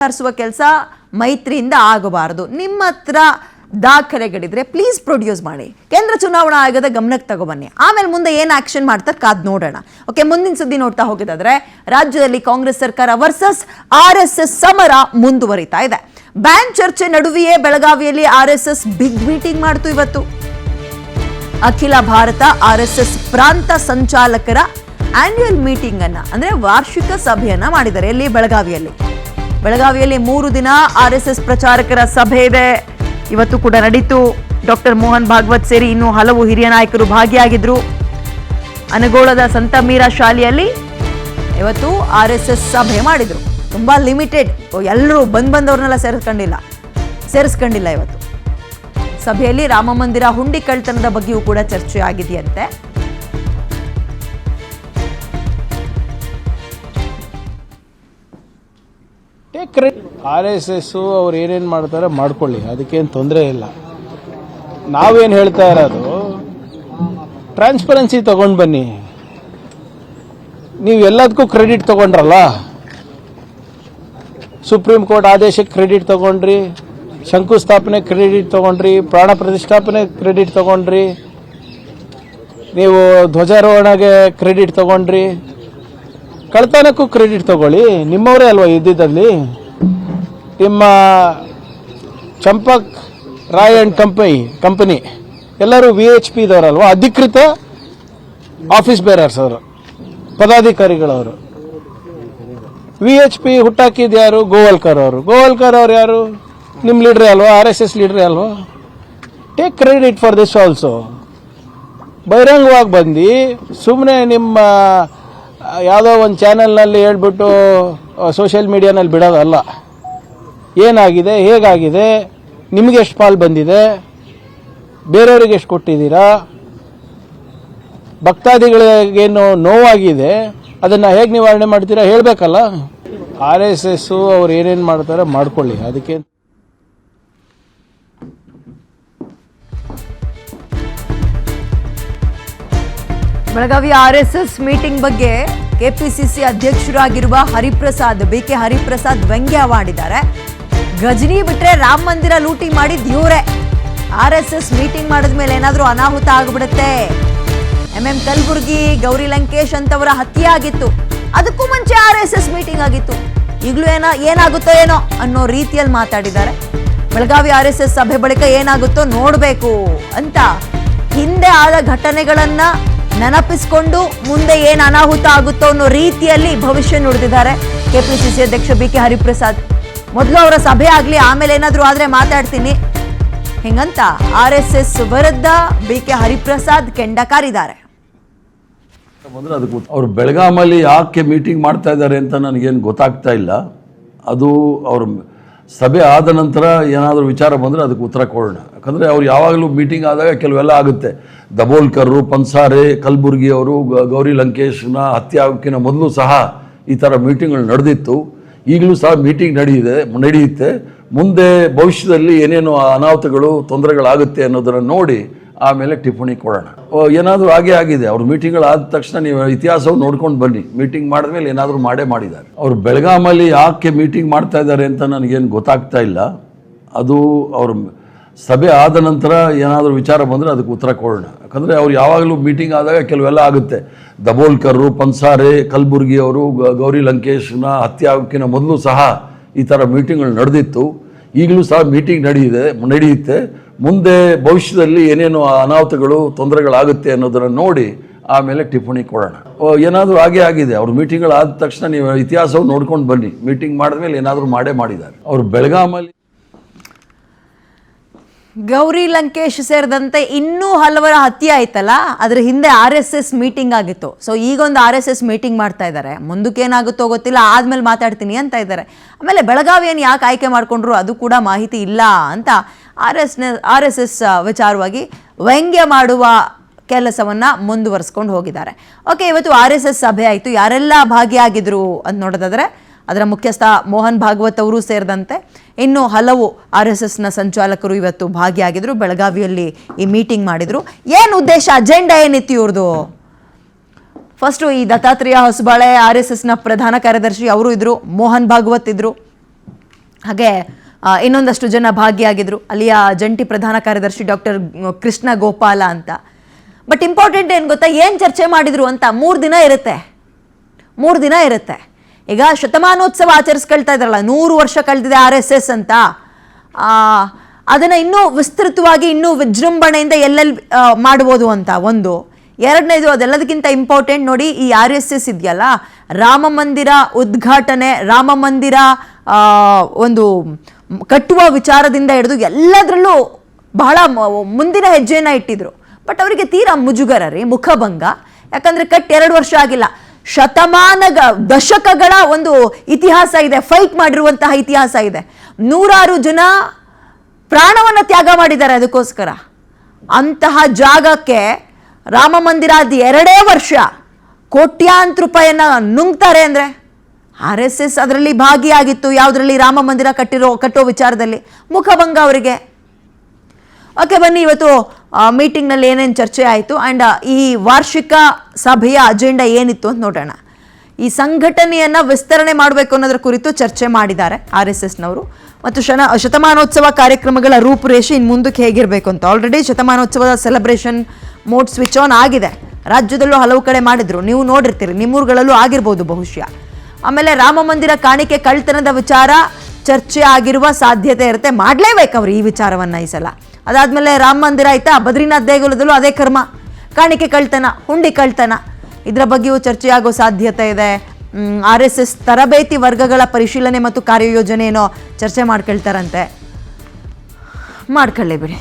ತರಿಸುವ ಕೆಲಸ ಮೈತ್ರಿಯಿಂದ ಆಗಬಾರದು. ನಿಮ್ಮ ಹತ್ರ ದಾಖಲೆಗಳಿದ್ರೆ ಪ್ಲೀಸ್ ಪ್ರೊಡ್ಯೂಸ್ ಮಾಡಿ, ಕೇಂದ್ರ ಚುನಾವಣಾ ಆಯೋಗದ ಗಮನಕ್ಕೆ ತಗೊಬನ್ನಿ. ಆಮೇಲೆ ಮುಂದೆ ಏನು ಆಕ್ಷನ್ ಮಾಡ್ತಾರೆ ಕಾದ್ ನೋಡೋಣ. ಓಕೆ, ಮುಂದಿನ ಸುದ್ದಿ ನೋಡ್ತಾ ಹೋಗಿದಾದ್ರೆ ರಾಜ್ಯದಲ್ಲಿ ಕಾಂಗ್ರೆಸ್ ಸರ್ಕಾರ ವರ್ಸಸ್ RSS ಸಮರ ಮುಂದುವರಿತಾ ಇದೆ. ಬ್ಯಾನ್ ಚರ್ಚೆ ನಡುವೆಯೇ ಬೆಳಗಾವಿಯಲ್ಲಿ RSS ಬಿಗ್ ಮೀಟಿಂಗ್ ಮಾಡ್ತು. ಇವತ್ತು ಅಖಿಲ ಭಾರತ RSS ಪ್ರಾಂತ ಸಂಚಾಲಕರ ಆನ್ಯುವಲ್ ಮೀಟಿಂಗ್ ಅನ್ನ ಅಂದ್ರೆ ವಾರ್ಷಿಕ ಸಭೆಯನ್ನ ಮಾಡಿದ್ದಾರೆ. ಎಲ್ಲಿ? ಬೆಳಗಾವಿಯಲ್ಲಿ 3 ದಿನ RSS ಪ್ರಚಾರಕರ ಸಭೆ ಇದೆ. ಇವತ್ತು ಕೂಡ ನಡೀತು. ಡಾಕ್ಟರ್ ಮೋಹನ್ ಭಾಗವತ್ ಸೇರಿ ಇನ್ನೂ ಹಲವು ಹಿರಿಯ ನಾಯಕರು ಭಾಗಿಯಾಗಿದ್ರು. ಅನಗೋಳದ ಸಂತ ಮೀರಾ ಶಾಲೆಯಲ್ಲಿ ಇವತ್ತು RSS ಸಭೆ ಮಾಡಿದ್ರು. ತುಂಬಾ ಲಿಮಿಟೆಡ್, ಎಲ್ಲರೂ ಬಂದವ್ರನ್ನೆಲ್ಲ ಸೇರಿಸ್ಕೊಂಡಿಲ್ಲ. ಇವತ್ತು ಸಭೆಯಲ್ಲಿ ರಾಮ ಮಂದಿರ ಹುಂಡಿ ಕಳ್ತನದ ಬಗ್ಗೆಯೂ ಕೂಡ ಚರ್ಚೆ ಆಗಿದೆಯಂತೆ. RSS ಅವ್ರು ಏನೇನು ಮಾಡ್ತಾರೆ ಮಾಡ್ಕೊಳ್ಳಿ, ಅದಕ್ಕೇನು ತೊಂದರೆ ಇಲ್ಲ. ನಾವೇನು ಹೇಳ್ತಾ ಇರೋದು ಟ್ರಾನ್ಸ್ಪರೆನ್ಸಿ ತಗೊಂಡು ಬನ್ನಿ. ನೀವು ಎಲ್ಲದಕ್ಕೂ ಕ್ರೆಡಿಟ್ ತಗೊಂಡ್ರಲ್ಲ, ಸುಪ್ರೀಂ ಕೋರ್ಟ್ ಆದೇಶಕ್ಕೆ ಕ್ರೆಡಿಟ್ ತಗೊಂಡ್ರಿ, ಶಂಕುಸ್ಥಾಪನೆ ಕ್ರೆಡಿಟ್ ತಗೊಂಡ್ರಿ, ಪ್ರಾಣ ಪ್ರತಿಷ್ಠಾಪನೆ ಕ್ರೆಡಿಟ್ ತಗೊಂಡ್ರಿ, ನೀವು ಧ್ವಜಾರೋಹಣೆಗೆ ಕ್ರೆಡಿಟ್ ತಗೊಂಡ್ರಿ, ಕಳ್ತನಕ್ಕೂ ಕ್ರೆಡಿಟ್ ತಗೊಳ್ಳಿ. ನಿಮ್ಮವರೇ ಅಲ್ವಾ ಇದ್ದಿದ್ದಲ್ಲಿ. ನಿಮ್ಮ ಚಂಪಕ್ ರಾಯ್ ಅಂಡ್ ಕಂಪನಿ ಎಲ್ಲರೂ VHP ದವರಲ್ವಾ, ಅಧಿಕೃತ ಆಫೀಸ್ ಬೇರರ್ಸ್ ಅವರು, ಪದಾಧಿಕಾರಿಗಳವರು. VHP ಹುಟ್ಟಾಕಿದ್ ಯಾರು? ಗೋವಾಲ್ಕರ್ ಅವರು ಯಾರು? ನಿಮ್ಮ ಲೀಡ್ರೇ ಅಲ್ವಾ, RSS ಲೀಡ್ರೇ ಅಲ್ವಾ. Take credit for this also. ಬಹಿರಂಗವಾಗಿ ಬಂದು ಸುಮ್ಮನೆ ನಿಮ್ಮ ಯಾವುದೋ ಒಂದು ಚಾನೆಲ್ನಲ್ಲಿ ಹೇಳ್ಬಿಟ್ಟು ಸೋಷಿಯಲ್ ಮೀಡಿಯಾನಲ್ಲಿ ಬಿಡೋದಲ್ಲ. ಏನಾಗಿದೆ, ಹೇಗಾಗಿದೆ, ನಿಮಗೆ ಎಷ್ಟು ಪಾಲು ಬಂದಿದೆ, ಬೇರೆಯವ್ರಿಗೆ ಎಷ್ಟು ಕೊಟ್ಟಿದ್ದೀರಾ, ಭಕ್ತಾದಿಗಳಿಗೇನು ನೋವಾಗಿದೆ, ಅದನ್ನು ಹೇಗೆ ನಿವಾರಣೆ ಮಾಡ್ತೀರಾ ಹೇಳಬೇಕಲ್ಲ. RSS ಅವ್ರು ಏನೇನು ಮಾಡ್ತಾರೆ ಮಾಡ್ಕೊಳ್ಳಿ, ಅದಕ್ಕೆ ಬೆಳಗಾವಿ RSS ಮೀಟಿಂಗ್ ಬಗ್ಗೆ KPCC ಅಧ್ಯಕ್ಷರಾಗಿರುವ BK ಹರಿಪ್ರಸಾದ್ ವ್ಯಂಗ್ಯವಾಡಿದ್ದಾರೆ. ಗಜನಿ ಬಿಟ್ರೆ ರಾಮ ಮಂದಿರ ಲೂಟಿ ಮಾಡಿದ್ ಇವರೇ. RSS ಮೀಟಿಂಗ್ ಮಾಡಿದ್ಮೇಲೆ ಏನಾದ್ರೂ ಅನಾಹುತ ಆಗ್ಬಿಡುತ್ತೆ. MM ಕಲಬುರ್ಗಿ, ಗೌರಿ ಲಂಕೇಶ್ ಅಂತವರ ಹತ್ಯೆ ಆಗಿತ್ತು. ಅದಕ್ಕೂ ಮುಂಚೆ RSS ಮೀಟಿಂಗ್ ಆಗಿತ್ತು. ಈಗಲೂ ಏನಾಗುತ್ತೋ ಏನೋ ಅನ್ನೋ ರೀತಿಯಲ್ಲಿ ಮಾತಾಡಿದ್ದಾರೆ. ಬೆಳಗಾವಿ RSS ಸಭೆ ಬಳಿಕ ಏನಾಗುತ್ತೋ ನೋಡ್ಬೇಕು ಅಂತ ಹಿಂದೆ ಆದ ಘಟನೆಗಳನ್ನ ನೆನಪಿಸಿಕೊಂಡು ಮುಂದೆ ಏನು ಅನಾಹುತ ಆಗುತ್ತೋ ಅನ್ನೋ ರೀತಿಯಲ್ಲಿ ಭವಿಷ್ಯ ನುಡಿದಿದ್ದಾರೆ KPCC ಅಧ್ಯಕ್ಷ BK ಹರಿಪ್ರಸಾದ್. ಮೊದಲು ಅವರ ಸಭೆ ಆಗಲಿ, ಆಮೇಲೆ ಏನಾದರೂ ಆದರೆ ಮಾತಾಡ್ತೀನಿ ಹಿಂಗಂತ RSS ವಿರುದ್ಧ BK ಹರಿಪ್ರಸಾದ್ ಕೆಂಡ ಕಾರಿದ್ದಾರೆ. ಅವರು ಬೆಳಗಾಮಲ್ಲಿ ಯಾಕೆ ಮೀಟಿಂಗ್ ಮಾಡ್ತಾ ಇದ್ದಾರೆ ಅಂತ ನನಗೇನು ಗೊತ್ತಾಗ್ತಾ ಇಲ್ಲ. ಅದು ಅವ್ರ ಸಭೆ ಆದ ನಂತರ ಏನಾದರೂ ವಿಚಾರ ಬಂದರೆ ಅದಕ್ಕೆ ಉತ್ತರ ಕೊಡೋಣ. ಯಾಕಂದರೆ ಅವ್ರು ಯಾವಾಗಲೂ ಮೀಟಿಂಗ್ ಆದಾಗ ಕೆಲವೆಲ್ಲ ಆಗುತ್ತೆ. ದಬೋಲ್ಕರ್, ಪನ್ಸಾರೆ, ಕಲಬುರ್ಗಿ ಅವರು, ಗೌರಿ ಲಂಕೇಶ್ನ ಹತ್ಯೆ ಆಗೋಕ್ಕಿಂತ ಮೊದಲು ಸಹ ಈ ಥರ ಮೀಟಿಂಗ್ಗಳು ನಡೆದಿತ್ತು. ಈಗಲೂ ಸಹ ಮೀಟಿಂಗ್ ನಡೆಯುತ್ತೆ. ಮುಂದೆ ಭವಿಷ್ಯದಲ್ಲಿ ಏನೇನು ಅನಾಹುತಗಳು, ತೊಂದರೆಗಳಾಗುತ್ತೆ ಅನ್ನೋದನ್ನು ನೋಡಿ ಆಮೇಲೆ ಟಿಪ್ಪಣಿ ಕೊಡೋಣ. ಏನಾದರೂ ಆಗಿದೆ. ಅವ್ರ ಮೀಟಿಂಗ್ಗಳಾದ ತಕ್ಷಣ ನೀವು ಇತಿಹಾಸವನ್ನು ನೋಡ್ಕೊಂಡು ಬನ್ನಿ. ಮೀಟಿಂಗ್ ಮಾಡಿದ್ಮೇಲೆ ಏನಾದರೂ ಮಾಡಿದ್ದಾರೆ. ಅವರು ಬೆಳಗಾಮಲ್ಲಿ ಯಾಕೆ ಮೀಟಿಂಗ್ ಮಾಡ್ತಾ ಇದ್ದಾರೆ ಅಂತ ನನಗೇನು ಗೊತ್ತಾಗ್ತಾ ಇಲ್ಲ. ಅದು ಅವ್ರ ಸಭೆ ಆದ ನಂತರ ಏನಾದರೂ ವಿಚಾರ ಬಂದರೆ ಅದಕ್ಕೆ ಉತ್ತರ ಕೊಡೋಣ. ಯಾಕಂದರೆ ಅವ್ರು ಯಾವಾಗಲೂ ಮೀಟಿಂಗ್ ಆದಾಗ ಕೆಲವೆಲ್ಲ ಆಗುತ್ತೆ. ದಬೋಲ್ಕರ್, ಪನ್ಸಾರೆ, ಕಲಬುರ್ಗಿ ಅವರು, ಗೌರಿ ಲಂಕೇಶ್ನ ಹತ್ಯೆ ಆಗೋಕ್ಕಿಂತ ಮೊದಲು ಸಹ ಈ ಥರ ಮೀಟಿಂಗ್ಗಳು ನಡೆದಿತ್ತು. ಈಗಲೂ ಸಹ ಮೀಟಿಂಗ್ ನಡೆಯುತ್ತೆ. ಮುಂದೆ ಭವಿಷ್ಯದಲ್ಲಿ ಏನೇನು ಅನಾಹುತಗಳು, ತೊಂದರೆಗಳಾಗುತ್ತೆ ಅನ್ನೋದನ್ನು ನೋಡಿ ಆಮೇಲೆ ಟಿಪ್ಪಣಿ ಕೊಡೋಣ. ಏನಾದರೂ ಆಗಿದೆ. ಅವ್ರ ಮೀಟಿಂಗ್ಗಳಾದ ತಕ್ಷಣ ನೀವು ಇತಿಹಾಸವನ್ನು ನೋಡ್ಕೊಂಡು ಬನ್ನಿ. ಮೀಟಿಂಗ್ ಮಾಡಿದ್ಮೇಲೆ ಏನಾದರೂ ಮಾಡಿದ್ದಾರೆ. ಅವರು ಬೆಳಗಾಮಲ್ಲಿ ಗೌರಿ ಲಂಕೇಶ್ ಸೇರಿದಂತೆ ಇನ್ನೂ ಹಲವರ ಹತ್ಯೆ ಆಯ್ತಲ್ಲ, ಅದ್ರ ಹಿಂದೆ RSS ಮೀಟಿಂಗ್ ಆಗಿತ್ತು. ಸೊ ಈಗೊಂದು RSS ಮೀಟಿಂಗ್ ಮಾಡ್ತಾ ಇದ್ದಾರೆ. ಮುಂದಕ್ಕೆ ಏನಾಗುತ್ತೋ ಗೊತ್ತಿಲ್ಲ, ಆದ್ಮೇಲೆ ಮಾತಾಡ್ತೀನಿ ಅಂತ ಇದ್ದಾರೆ. ಆಮೇಲೆ ಬೆಳಗಾವಿಯನ್ನು ಯಾಕೆ ಆಯ್ಕೆ ಮಾಡ್ಕೊಂಡ್ರು ಅದು ಕೂಡ ಮಾಹಿತಿ ಇಲ್ಲ ಅಂತ RSS ವಿಚಾರವಾಗಿ ವ್ಯಂಗ್ಯ ಮಾಡುವ ಕೆಲಸವನ್ನ ಮುಂದುವರಿಸ್ಕೊಂಡು ಹೋಗಿದ್ದಾರೆ. ಓಕೆ, ಇವತ್ತು RSS ಸಭೆ ಆಯಿತು. ಯಾರೆಲ್ಲ ಭಾಗಿಯಾಗಿದ್ರು ಅಂತ ನೋಡೋದಾದ್ರೆ ಅದರ ಮುಖ್ಯಸ್ಥ ಮೋಹನ್ ಭಾಗವತ್ ಅವರು ಸೇರಿದಂತೆ ಇನ್ನು ಹಲವು RSSನ ಸಂಚಾಲಕರು ಇವತ್ತು ಭಾಗಿಯಾಗಿದ್ರು. ಬೆಳಗಾವಿಯಲ್ಲಿ ಈ ಮೀಟಿಂಗ್ ಮಾಡಿದ್ರು. ಏನು ಉದ್ದೇಶ, ಅಜೆಂಡಾ ಏನಿತ್ತು ಇವ್ರದ್ದು? ಫಸ್ಟು ಈ ದತ್ತಾತ್ರೇಯ ಹೊಸಬಾಳೆ RSSನ ಪ್ರಧಾನ ಕಾರ್ಯದರ್ಶಿ ಅವರು ಇದ್ರು, ಮೋಹನ್ ಭಾಗವತ್ ಇದ್ರು. ಹಾಗೆ ಇನ್ನೊಂದಷ್ಟು ಜನ ಭಾಗಿಯಾಗಿದ್ರು, ಅಲ್ಲಿಯ ಜಂಟಿ ಪ್ರಧಾನ ಕಾರ್ಯದರ್ಶಿ ಡಾಕ್ಟರ್ ಕೃಷ್ಣ ಗೋಪಾಲ ಅಂತ. ಬಟ್ ಇಂಪಾರ್ಟೆಂಟ್ ಏನು ಗೊತ್ತಾ, ಏನು ಚರ್ಚೆ ಮಾಡಿದ್ರು ಅಂತ 3 ದಿನ ಇರುತ್ತೆ. ಈಗ ಶತಮಾನೋತ್ಸವ ಆಚರಿಸ್ಕೊಳ್ತಾ ಇದ್ರಲ್ಲ, 100 ವರ್ಷ ಕಳೆದಿದೆ RSS ಅಂತ, ಅದನ್ನು ಇನ್ನೂ ವಿಸ್ತೃತವಾಗಿ ಇನ್ನೂ ವಿಜೃಂಭಣೆಯಿಂದ ಎಲ್ಲೆಲ್ಲಿ ಮಾಡ್ಬೋದು ಅಂತ ಒಂದು. ಎರಡನೇದು, ಅದೆಲ್ಲದಕ್ಕಿಂತ ಇಂಪಾರ್ಟೆಂಟ್ ನೋಡಿ, ಈ RSS ಇದೆಯಲ್ಲ, ರಾಮ ಮಂದಿರ ಉದ್ಘಾಟನೆ, ರಾಮ ಮಂದಿರ ಒಂದು ಕಟ್ಟುವ ವಿಚಾರದಿಂದ ಹಿಡಿದು ಎಲ್ಲದರಲ್ಲೂ ಬಹಳ ಮುಂದಿನ ಹೆಜ್ಜೆಯನ್ನು ಇಟ್ಟಿದ್ರು. ಬಟ್ ಅವರಿಗೆ ತೀರಾ ಮುಜುಗರ ರೀ, ಮುಖಭಂಗ. ಯಾಕಂದರೆ 2 ವರ್ಷ ಆಗಿಲ್ಲ, ದಶಕಗಳ ಒಂದು ಇತಿಹಾಸ ಇದೆ, ಫೈಟ್ ಮಾಡಿರುವಂತಹ ಇತಿಹಾಸ ಇದೆ. 100 ಜನ ಪ್ರಾಣವನ್ನು ತ್ಯಾಗ ಮಾಡಿದ್ದಾರೆ ಅದಕ್ಕೋಸ್ಕರ. ಅಂತಹ ಜಾಗಕ್ಕೆ ರಾಮ ಮಂದಿರ 2 ವರ್ಷ ಕೋಟ್ಯಾಂತರ ರೂಪಾಯಿಯನ್ನ ನುಂಗ್ತಾರೆ ಅಂದರೆ, RSS ಅದರಲ್ಲಿ ಭಾಗಿಯಾಗಿತ್ತು. ಯಾವುದರಲ್ಲಿ? ರಾಮ ಮಂದಿರ ಕಟ್ಟೋ ವಿಚಾರದಲ್ಲಿ. ಮುಖಭಂಗ ಅವರಿಗೆ. ಓಕೆ, ಬನ್ನಿ ಇವತ್ತು ಮೀಟಿಂಗ್ನಲ್ಲಿ ಏನೇನು ಚರ್ಚೆ ಆಯಿತು ಆ್ಯಂಡ್ ಈ ವಾರ್ಷಿಕ ಸಭೆಯ ಅಜೆಂಡಾ ಏನಿತ್ತು ಅಂತ ನೋಡೋಣ. ಈ ಸಂಘಟನೆಯನ್ನು ವಿಸ್ತರಣೆ ಮಾಡಬೇಕು ಅನ್ನೋದ್ರ ಕುರಿತು ಚರ್ಚೆ ಮಾಡಿದ್ದಾರೆ RSSನವರು. ಮತ್ತು ಶತಮಾನೋತ್ಸವ ಕಾರ್ಯಕ್ರಮಗಳ ರೂಪುರೇಷೆ ಇನ್ನು ಮುಂದಕ್ಕೆ ಹೇಗಿರಬೇಕು ಅಂತ. ಆಲ್ರೆಡಿ ಶತಮಾನೋತ್ಸವದ ಸೆಲೆಬ್ರೇಷನ್ ಮೋಡ್ ಸ್ವಿಚ್ ಆನ್ ಆಗಿದೆ. ರಾಜ್ಯದಲ್ಲೂ ಹಲವು ಕಡೆ ಮಾಡಿದ್ರು, ನೀವು ನೋಡಿರ್ತೀರಿ, ನಿಮ್ಮೂರುಗಳಲ್ಲೂ ಆಗಿರ್ಬೋದು ಬಹುಶಃ. ಆಮೇಲೆ ರಾಮ ಮಂದಿರ ಕಾಣಿಕೆ ಕಳ್ತನದ ವಿಚಾರ ಚರ್ಚೆ ಆಗಿರುವ ಸಾಧ್ಯತೆ ಇರುತ್ತೆ. ಮಾಡಲೇಬೇಕು ಅವರು ಈ ವಿಚಾರವನ್ನು ಈ ಸಲ. ಅದಾದಮೇಲೆ ರಾಮ ಮಂದಿರ ಆಯ್ತಾ, ಬದ್ರಿನಾಥ್ ದೇಗುಲದಲ್ಲೂ ಅದೇ ಕರ್ಮ, ಕಾಣಿಕೆ ಕಳ್ತನ, ಹುಂಡಿ ಕಳ್ತನ, ಇದರ ಬಗ್ಗೆಯೂ ಚರ್ಚೆ ಆಗೋ ಸಾಧ್ಯತೆ ಇದೆ. RSS ತರಬೇತಿ ವರ್ಗಗಳ ಪರಿಶೀಲನೆ ಮತ್ತು ಕಾರ್ಯಯೋಜನೆ ಏನೋ ಚರ್ಚೆ ಮಾಡ್ಕೊಳ್ತಾರಂತೆ. ಮಾಡ್ಕೊಳ್ಳಿ ಬಿಡಿ.